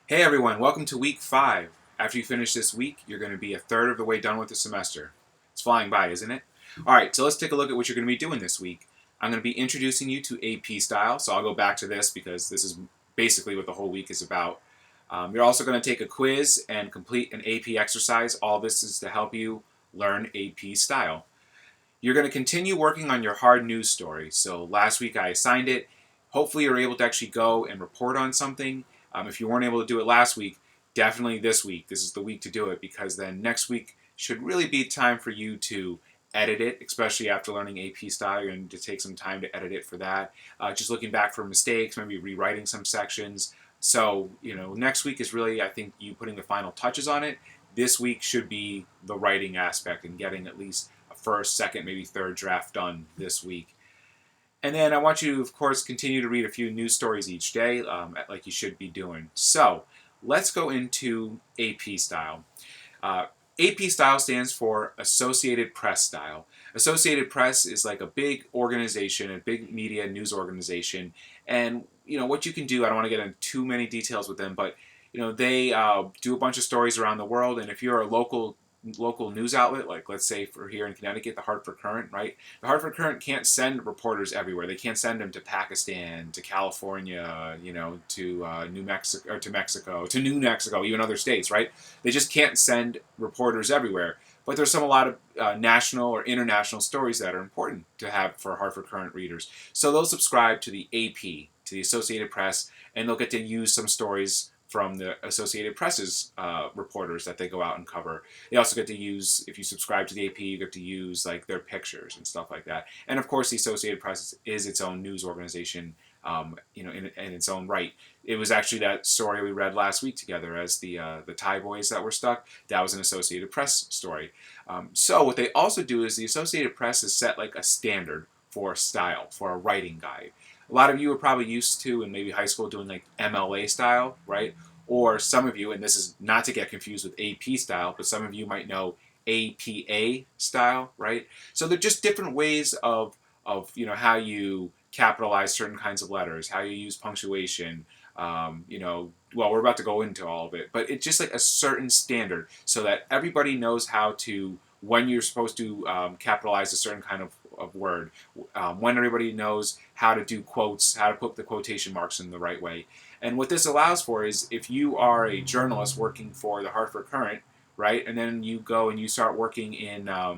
Hey everyone, welcome to week 5. After you finish this week, you're going to be a third of the way done with the semester. It's flying by, isn't it? Alright, so let's take a look at what you're going to be doing this week. I'm going to be introducing you to AP style, so I'll go back to this because this is basically what the whole week is about. You're also going to take a quiz and complete an AP exercise. All this is to help you learn AP style. You're going to continue working on your hard news story. So last week I assigned it. Hopefully you're able to actually go and report on something. If you weren't able to do it last week, definitely this week. This is the week to do it because then next week should really be time for you to edit it, especially after learning AP style. You're going to take some time to edit it for that. Just looking back for mistakes, maybe rewriting some sections. So, next week is really, I think, you putting the final touches on it. This week should be the writing aspect and getting at least a first, second, maybe third draft done this week. And then I want you to, of course, continue to read a few news stories each day, like you should be doing. So let's go into AP style. AP style stands for Associated Press style. Associated Press is like a big organization, a big media news organization, and what you can do. I don't want to get into too many details with them, but they do a bunch of stories around the world, and if you're a local news outlet, like let's say for here in Connecticut, the Hartford Courant, right? The Hartford Courant can't send reporters everywhere. They can't send them to Pakistan, to California, to New Mexico, or to Mexico, to New Mexico, even other states, right? They just can't send reporters everywhere. But there's a lot of national or international stories that are important to have for Hartford Courant readers. So they'll subscribe to the AP, to the Associated Press, and they'll get to use some stories from the Associated Press's reporters that they go out and cover. They also get to use, if you subscribe to the AP, you get to use like their pictures and stuff like that. And of course, the Associated Press is its own news organization, in its own right. It was actually that story we read last week together as the Thai boys that were stuck. That was an Associated Press story. So what they also do is the Associated Press has set like a standard for style, for a writing guide. A lot of you are probably used to in maybe high school doing like MLA style, right? Or some of you, and this is not to get confused with AP style, but some of you might know APA style, right? So they're just different ways of how you capitalize certain kinds of letters, how you use punctuation. Well, we're about to go into all of it, but it's just like a certain standard so that everybody knows how to when you're supposed to capitalize a certain kind of word, when everybody knows how to do quotes, how to put the quotation marks in the right way. And what this allows for is if you are a journalist working for the Hartford Courant, right, and then you go and you start working in, I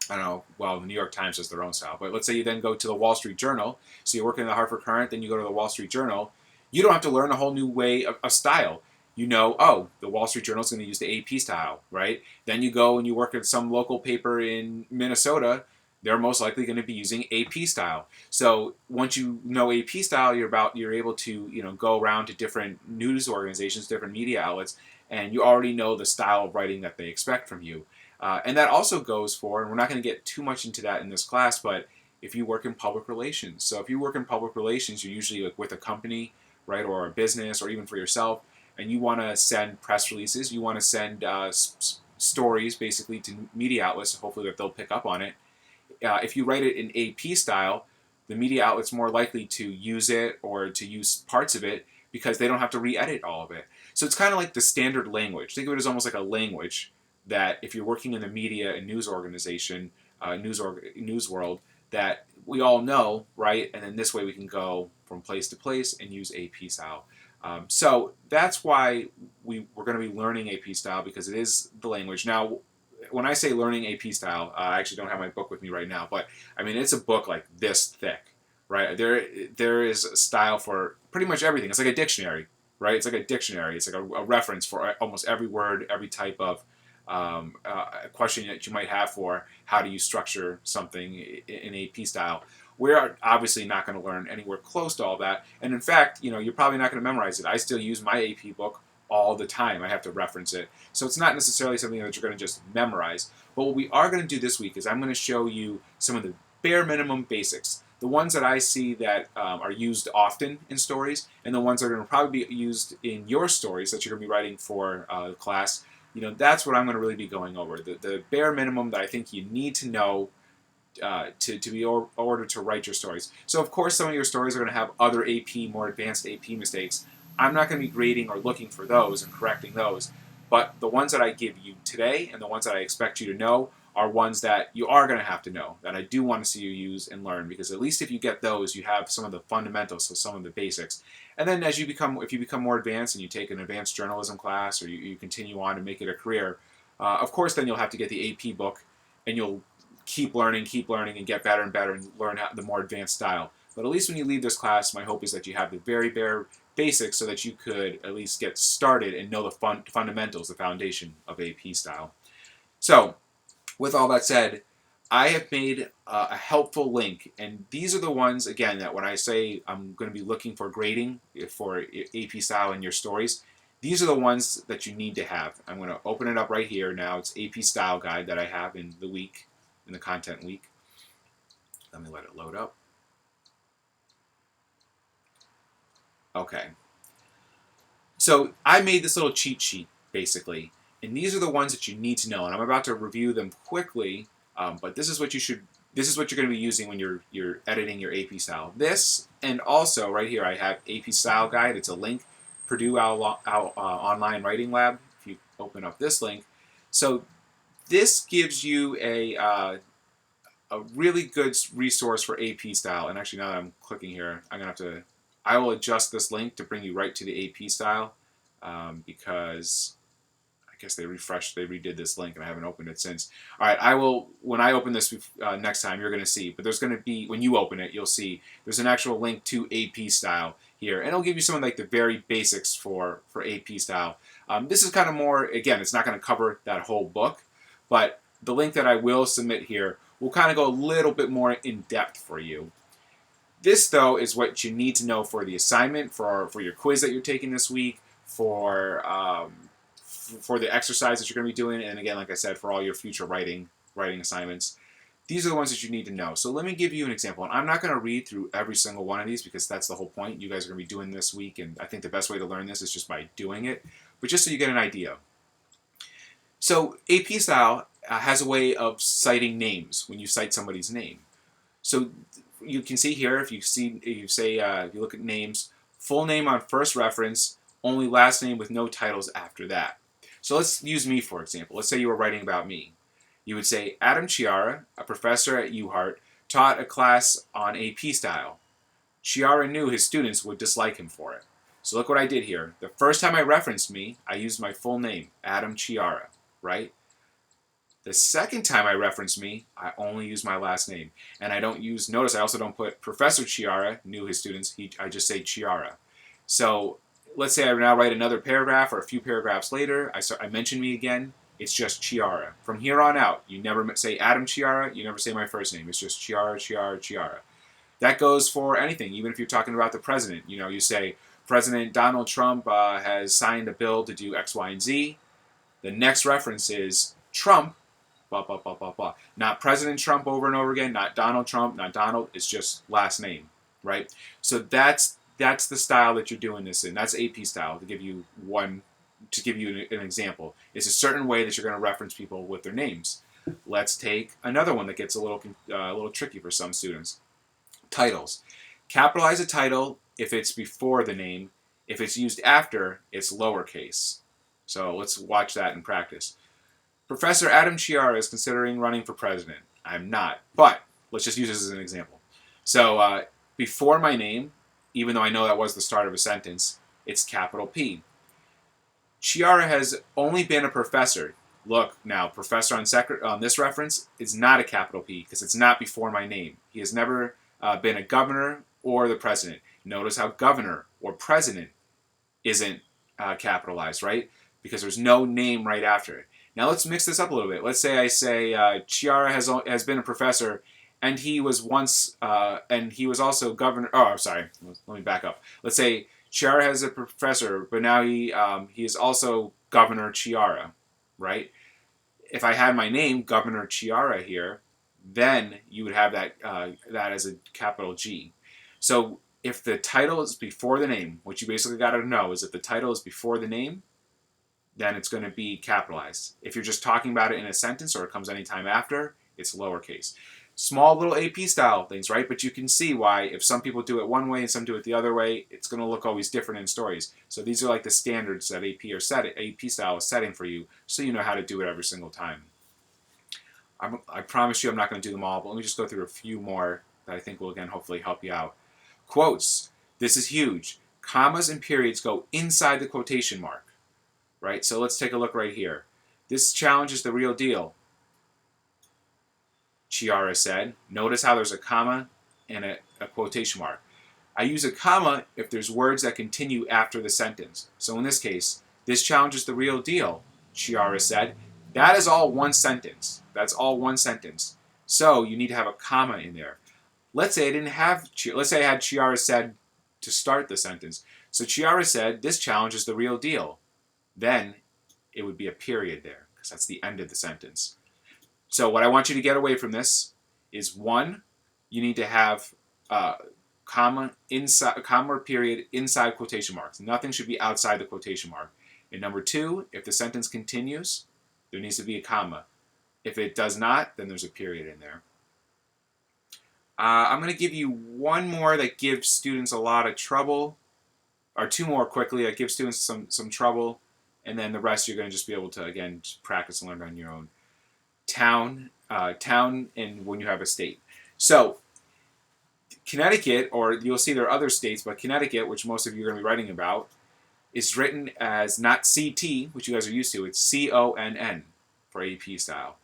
don't know, well, the New York Times has their own style, but let's say you then go to the Wall Street Journal, so you're working in the Hartford Courant, then you go to the Wall Street Journal, you don't have to learn a whole new way of style. Oh, the Wall Street Journal is going to use the AP style, right? Then you go and you work at some local paper in Minnesota, they're most likely going to be using AP style. So once you know AP style, you're able to go around to different news organizations, different media outlets, and you already know the style of writing that they expect from you. And that also goes for, and we're not going to get too much into that in this class, but if you work in public relations. So if you work in public relations, you're usually like with a company, right, or a business, or even for yourself, and you want to send press releases, you want to send stories basically to media outlets, hopefully that they'll pick up on it. If you write it in AP style, the media outlet's more likely to use it or to use parts of it because they don't have to re-edit all of it. So it's kind of like the standard language. Think of it as almost like a language that if you're working in the media and news organization, news world, that we all know, right? And then this way we can go from place to place and use AP style. So that's why we're going to be learning AP style because it is the language. Now, when I say learning AP style, I actually don't have my book with me right now, but I mean it's a book like this thick, right? There is a style for pretty much everything. It's like a dictionary, right? It's like a dictionary. It's like a reference for almost every word, every type of question that you might have for how do you structure something in AP style. We're obviously not going to learn anywhere close to all that, and in fact, you're probably not going to memorize it. I still use my AP book all the time. I have to reference it. So it's not necessarily something that you're going to just memorize. But what we are going to do this week is I'm going to show you some of the bare minimum basics. The ones that I see that are used often in stories, and the ones that are going to probably be used in your stories that you're going to be writing for class. That's what I'm going to really be going over. The bare minimum that I think you need to know to be ordered to write your stories. So of course some of your stories are going to have other AP, more advanced AP mistakes, I'm not going to be grading or looking for those and correcting those. But the ones that I give you today and the ones that I expect you to know are ones that you are going to have to know, that I do want to see you use and learn, because at least if you get those, you have some of the fundamentals, so some of the basics. And then if you become more advanced and you take an advanced journalism class, or you continue on to make it a career, of course then you'll have to get the AP book, and you'll keep learning, and get better and better, and learn the more advanced style. But at least when you leave this class, my hope is that you have the very bare basics so that you could at least get started and know the fundamentals, the foundation of AP style. So, with all that said, I have made a helpful link, and these are the ones, again, that when I say I'm going to be looking for grading for AP style in your stories, these are the ones that you need to have. I'm going to open it up right here now. It's AP style guide that I have in the week, in the content week. Let me let it load up. Okay. So I made this little cheat sheet, basically, and these are the ones that you need to know, and I'm about to review them quickly, but this is what you're going to be using when you're editing your AP style. This, and also right here I have AP style guide. It's a link, Purdue Online Writing Lab. If you open up this link, so this gives you a really good resource for AP style. And actually, now that I'm clicking here, I will adjust this link to bring you right to the AP style, because I guess they redid this link, and I haven't opened it since. All right, when I open this next time, you're going to see, but there's going to be, when you open it, you'll see there's an actual link to AP style here, and it'll give you some of like the very basics for AP style. This is kind of more, again, it's not going to cover that whole book, but the link that I will submit here will kind of go a little bit more in depth for you. This, though, is what you need to know for the assignment, for your quiz that you're taking this week, for the exercise that you're going to be doing, and again, like I said, for all your future writing assignments. These are the ones that you need to know. So let me give you an example. And I'm not going to read through every single one of these, because that's the whole point. You guys are going to be doing this week, and I think the best way to learn this is just by doing it. But just so you get an idea. So AP style has a way of citing names when you cite somebody's name. So you can see here, if you look at names, full name on first reference, only last name with no titles after that. So let's use me, for example. Let's say you were writing about me. You would say, Adam Chiara, a professor at UHart, taught a class on AP style. Chiara knew his students would dislike him for it. So look what I did here. The first time I referenced me, I used my full name, Adam Chiara, right? The second time I reference me, I only use my last name. And I don't use, notice I also don't put Professor Chiara knew his students, I just say Chiara. So let's say I now write another paragraph, or a few paragraphs later, I mention me again, it's just Chiara. From here on out, you never say Adam Chiara, you never say my first name, it's just Chiara, Chiara, Chiara. That goes for anything, even if you're talking about the president. You say, President Donald Trump has signed a bill to do X, Y, and Z. The next reference is Trump, blah, blah, blah, blah, blah. Not President Trump over and over again, not Donald Trump, not Donald, it's just last name, right? So that's the style that you're doing this in. That's AP style, to give you an example. It's a certain way that you're going to reference people with their names. Let's take another one that gets a little tricky for some students. Titles. Capitalize a title if it's before the name. If it's used after, it's lowercase. So let's watch that in practice. Professor Adam Chiara is considering running for president. I'm not, but let's just use this as an example. So before my name, even though I know that was the start of a sentence, it's capital P. Chiara has only been a professor. Look, now, professor on this reference is not a capital P, because it's not before my name. He has never been a governor or the president. Notice how governor or president isn't capitalized, right? Because there's no name right after it. Now let's mix this up a little bit. Let's say I say Chiara has been a professor, and he was also governor. Oh, I'm sorry. Let me back up. Let's say Chiara has a professor, but now he is also Governor Chiara, right? If I had my name, Governor Chiara, here, then you would have that as a capital G. So if the title is before the name, what you basically got to know is if the title is before the name, then it's going to be capitalized. If you're just talking about it in a sentence, or it comes anytime after, it's lowercase. Small little AP style things, right? But you can see why if some people do it one way and some do it the other way, it's going to look always different in stories. So these are like the standards that AP style is setting for you, so you know how to do it every single time. I promise you I'm not going to do them all, but let me just go through a few more that I think will, again, hopefully help you out. Quotes. This is huge. Commas and periods go inside the quotation mark, right? So let's take a look right here. This challenge is the real deal, Chiara said. Notice how there's a comma and a quotation mark. I use a comma if there's words that continue after the sentence. So in this case, this challenge is the real deal, Chiara said. That is all one sentence. That's all one sentence. So you need to have a comma in there. Let's say I had Chiara said to start the sentence. So Chiara said, this challenge is the real deal. Then it would be a period there, because that's the end of the sentence. So what I want you to get away from this is, one, you need to have comma or period inside quotation marks. Nothing should be outside the quotation mark. And number two, if the sentence continues, there needs to be a comma. If it does not, then there's a period in there. I'm going to give you one more that gives students a lot of trouble, or two more quickly that give students some trouble, and then the rest you're going to just be able to, again, just practice and learn on your own. Town, and when you have a state. So Connecticut, or you'll see there are other states, but Connecticut, which most of you are going to be writing about, is written as not CT, which you guys are used to. It's CONN for AP style.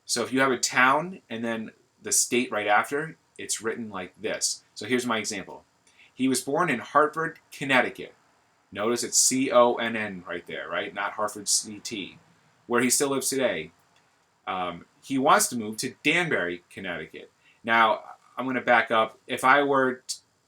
So if you have a town and then the state right after, it's written like this. So here's my example. He was born in Hartford, Connecticut. Notice it's CONN right there, right? Not Hartford CT. Where he still lives today. He wants to move to Danbury, Connecticut. Now, I'm going to back up. If I were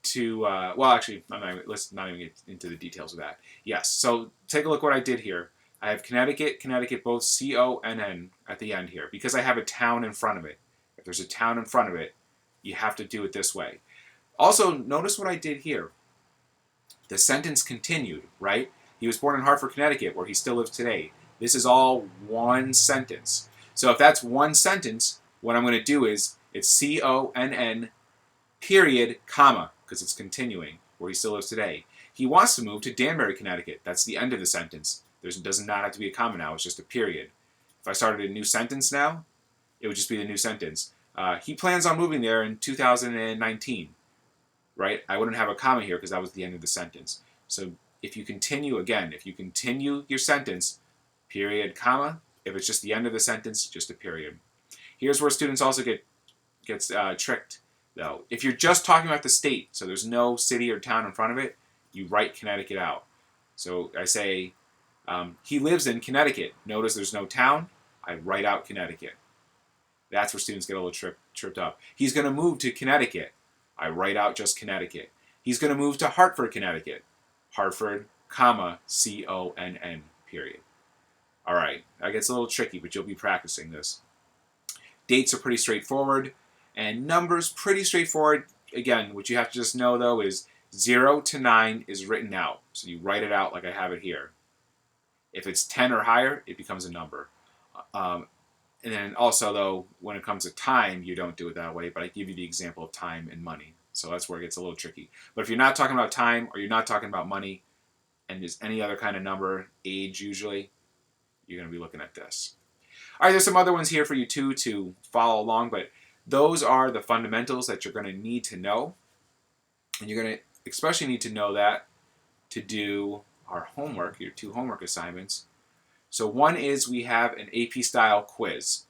to, well, actually, let's not even get into the details of that. Yes, so take a look what I did here. I have Connecticut, both CONN at the end here, because I have a town in front of it. If there's a town in front of it, you have to do it this way. Also, notice what I did here. The sentence continued, right? He was born in Hartford, Connecticut, where he still lives today. This is all one sentence. So if that's one sentence, what I'm going to do is, it's CONN, period, comma, because it's continuing, where he still lives today. He wants to move to Danbury, Connecticut. That's the end of the sentence. There does not have to be a comma now. It's just a period. If I started a new sentence now, it would just be the new sentence. He plans on moving there in 2019, right? I wouldn't have a comma here because that was the end of the sentence. So if you continue your sentence, period, comma. If it's just the end of the sentence, just a period. Here's where students also gets tricked, though. If you're just talking about the state, so there's no city or town in front of it, you write Connecticut out. So I say, he lives in Connecticut. Notice there's no town. I write out Connecticut. That's where students get a little tripped up. He's going to move to Connecticut. I write out just Connecticut. He's going to move to Hartford, Connecticut. Hartford, comma, CONN, period. All right, that gets a little tricky, but you'll be practicing this. Dates are pretty straightforward, and numbers pretty straightforward. Again, what you have to just know, though, is 0 to 9 is written out. So you write it out like I have it here. If it's 10 or higher, it becomes a number. And then also, though, when it comes to time, you don't do it that way, but I give you the example of time and money. So that's where it gets a little tricky. But if you're not talking about time, or you're not talking about money, and just any other kind of number, age usually, you're going to be looking at this. All right, there's some other ones here for you too to follow along, but those are the fundamentals that you're going to need to know. And you're going to especially need to know that to do our homework, your 2 homework assignments. So one is we have an AP style quiz.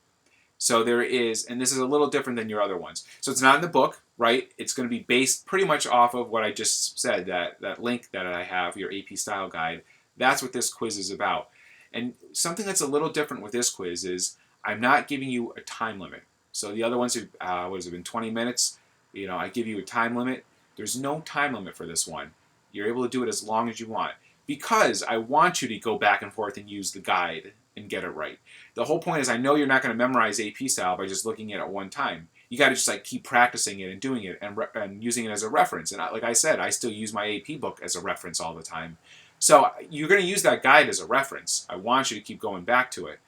So there is, and this is a little different than your other ones. So it's not in the book, right? It's going to be based pretty much off of what I just said, that link that I have, your AP style guide. That's what this quiz is about. And something that's a little different with this quiz is I'm not giving you a time limit. So the other ones have been 20 minutes. I give you a time limit. There's no time limit for this one. You're able to do it as long as you want, because I want you to go back and forth and use the guide and get it right. The whole point is I know you're not going to memorize AP style by just looking at it one time. You got to just keep practicing it and doing it and using it as a reference. And like I said, I still use my AP book as a reference all the time. So you're going to use that guide as a reference. I want you to keep going back to it.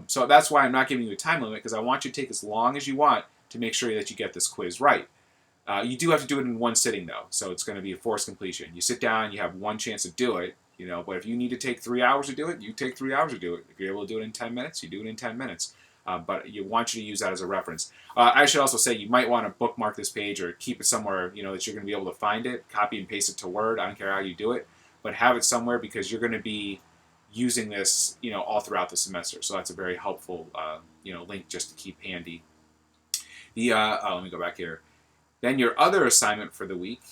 So that's why I'm not giving you a time limit, because I want you to take as long as you want to make sure that you get this quiz right. You do have to do it in one sitting, though, so it's going to be a forced completion. You sit down, you have one chance to do it, but if you need to take 3 hours to do it, you take 3 hours to do it. If you're able to do it in 10 minutes, you do it in 10 minutes. But you want you to use that as a reference. I should also say you might want to bookmark this page or keep it somewhere, that you're going to be able to find it, copy and paste it to Word. I don't care how you do it, but have it somewhere because you're going to be using this, all throughout the semester. So that's a very helpful, link just to keep handy. Let me go back here. Then your other assignment for the week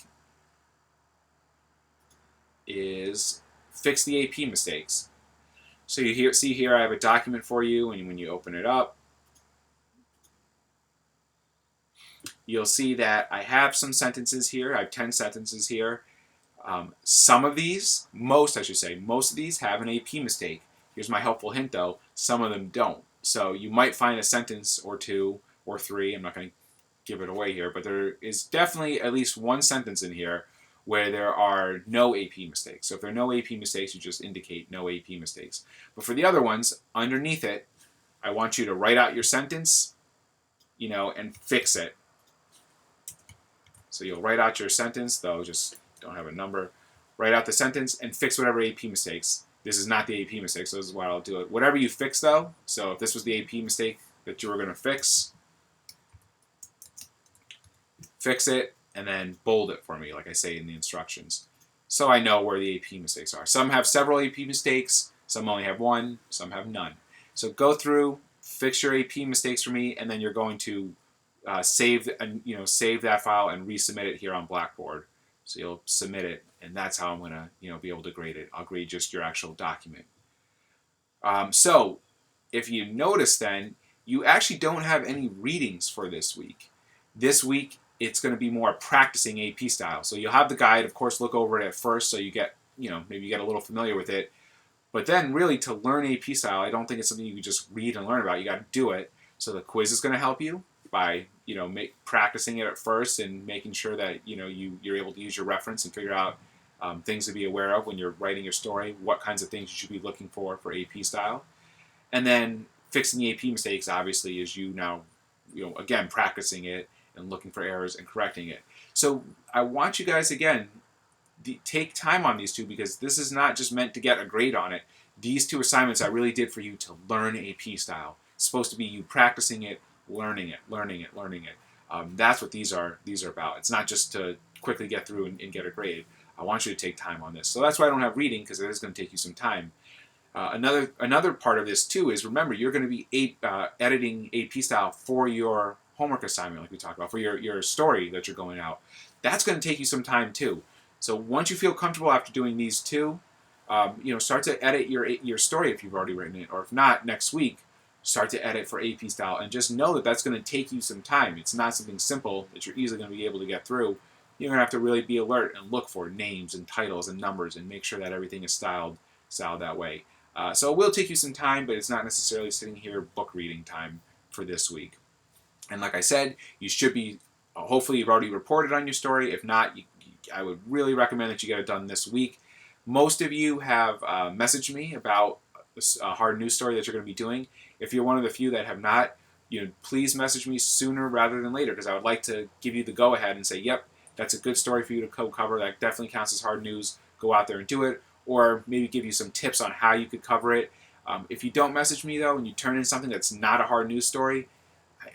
is fix the AP mistakes. So you see here I have a document for you, and when you open it up, you'll see that I have some sentences here. I have 10 sentences here. Some of these, most of these have an AP mistake. Here's my helpful hint though, some of them don't. So you might find a sentence or two or three, I'm not going to give it away here, but there is definitely at least one sentence in here where there are no AP mistakes. So if there are no AP mistakes, you just indicate no AP mistakes. But for the other ones, underneath it, I want you to write out your sentence, and fix it. So you'll write out your sentence, though just don't have a number. Write out the sentence and fix whatever AP mistakes. This is not the AP mistake, so this is why I'll do it. Whatever you fix, though, so if this was the AP mistake that you were going to fix it, and then bold it for me, like I say in the instructions, so I know where the AP mistakes are. Some have several AP mistakes, some only have one, some have none. So go through, fix your AP mistakes for me, and then you're going to save that file and resubmit it here on Blackboard. So you'll submit it, and that's how I'm going to be able to grade it. I'll grade just your actual document. So if you notice, then you actually don't have any readings for this week. This week it's going to be more practicing AP style. So you'll have the guide, of course, look over it at first, so you get maybe you get a little familiar with it. But then really to learn AP style, I don't think it's something you can just read and learn about. You got to do it. So the quiz is going to help you by practicing it at first and making sure that you're able to use your reference and figure out things to be aware of when you're writing your story, what kinds of things you should be looking for AP style. And then fixing the AP mistakes, obviously, is again, practicing it and looking for errors and correcting it. So I want you guys, again, take time on these two, because this is not just meant to get a grade on it. These two assignments I really did for you to learn AP style. It's supposed to be you practicing it, learning it. That's what these are about. It's not just to quickly get through and get a grade. I want you to take time on this. So that's why I don't have reading, because it is going to take you some time. Another part of this too is, remember, you're going to be editing AP style for your homework assignment, like we talked about, for your story that you're going out. That's going to take you some time too. So once you feel comfortable after doing these two, start to edit your story if you've already written it, or if not, next week, start to edit for AP style, and just know that that's going to take you some time. It's not something simple that you're easily going to be able to get through. You're going to have to really be alert and look for names and titles and numbers and make sure that everything is styled that way. So it will take you some time, but it's not necessarily sitting here book reading time for this week. And like I said, you should be, hopefully you've already reported on your story. If not, I would really recommend that you get it done this week. Most of you have messaged me about a hard news story that you're going to be doing. If you're one of the few that have not, please message me sooner rather than later, because I would like to give you the go-ahead and say, yep, that's a good story for you to co-cover. That definitely counts as hard news. Go out there and do it. Or maybe give you some tips on how you could cover it. If you don't message me, though, and you turn in something that's not a hard news story,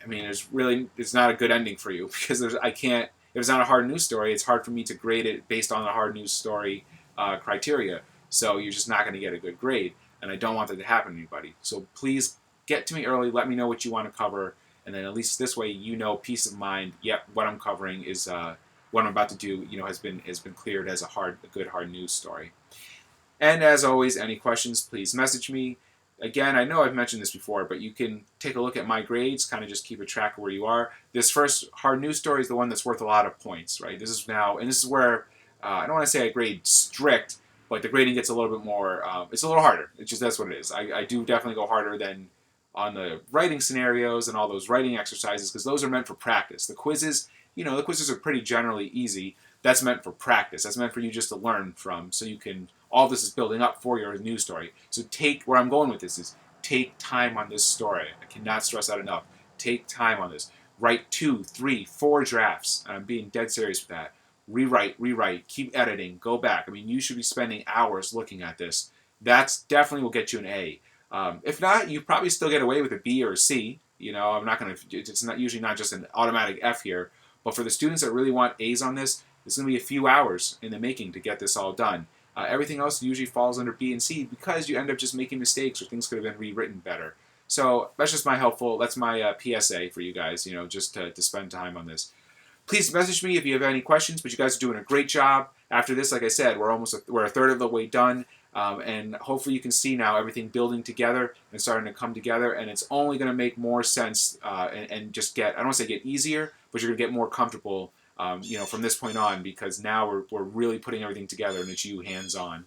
it's not a good ending for you, because if it's not a hard news story, it's hard for me to grade it based on the hard news story criteria. So you're just not going to get a good grade, and I don't want that to happen to anybody. So please get to me early, let me know what you want to cover, and then at least this way peace of mind, yep, what I'm covering is what I'm about to do has been cleared as a good hard news story. And as always, any questions, please message me. Again, I know I've mentioned this before, but you can take a look at my grades, kind of just keep a track of where you are. This first hard news story is the one that's worth a lot of points, right? This is where, I don't want to say I grade strict, but the grading gets a little bit more, it's a little harder. That's what it is. I do definitely go harder than on the writing scenarios and all those writing exercises, because those are meant for practice. The quizzes are pretty generally easy. That's meant for practice. That's meant for you just to learn from, so you can, all this is building up for your news story. So where I'm going with this is, take time on this story. I cannot stress that enough. Take time on this. Write 2, 3, 4 drafts. I'm being dead serious with that. Rewrite, keep editing, go back. I mean, you should be spending hours looking at this. That's definitely will get you an A. If not, you probably still get away with a B or a C. You know, I'm not going to, it's not usually not just an automatic F here. But for the students that really want A's on this, it's going to be a few hours in the making to get this all done. Everything else usually falls under B and C because you end up just making mistakes or things could have been rewritten better. So that's just that's my PSA for you guys, you know, just to spend time on this. Please message me if you have any questions, but you guys are doing a great job. After this, like I said, we're a third of the way done, and hopefully you can see now everything building together and starting to come together, and it's only going to make more sense and just get, I don't want to say get easier, but you're going to get more comfortable, you know, from this point on, because now we're really putting everything together and it's you hands-on.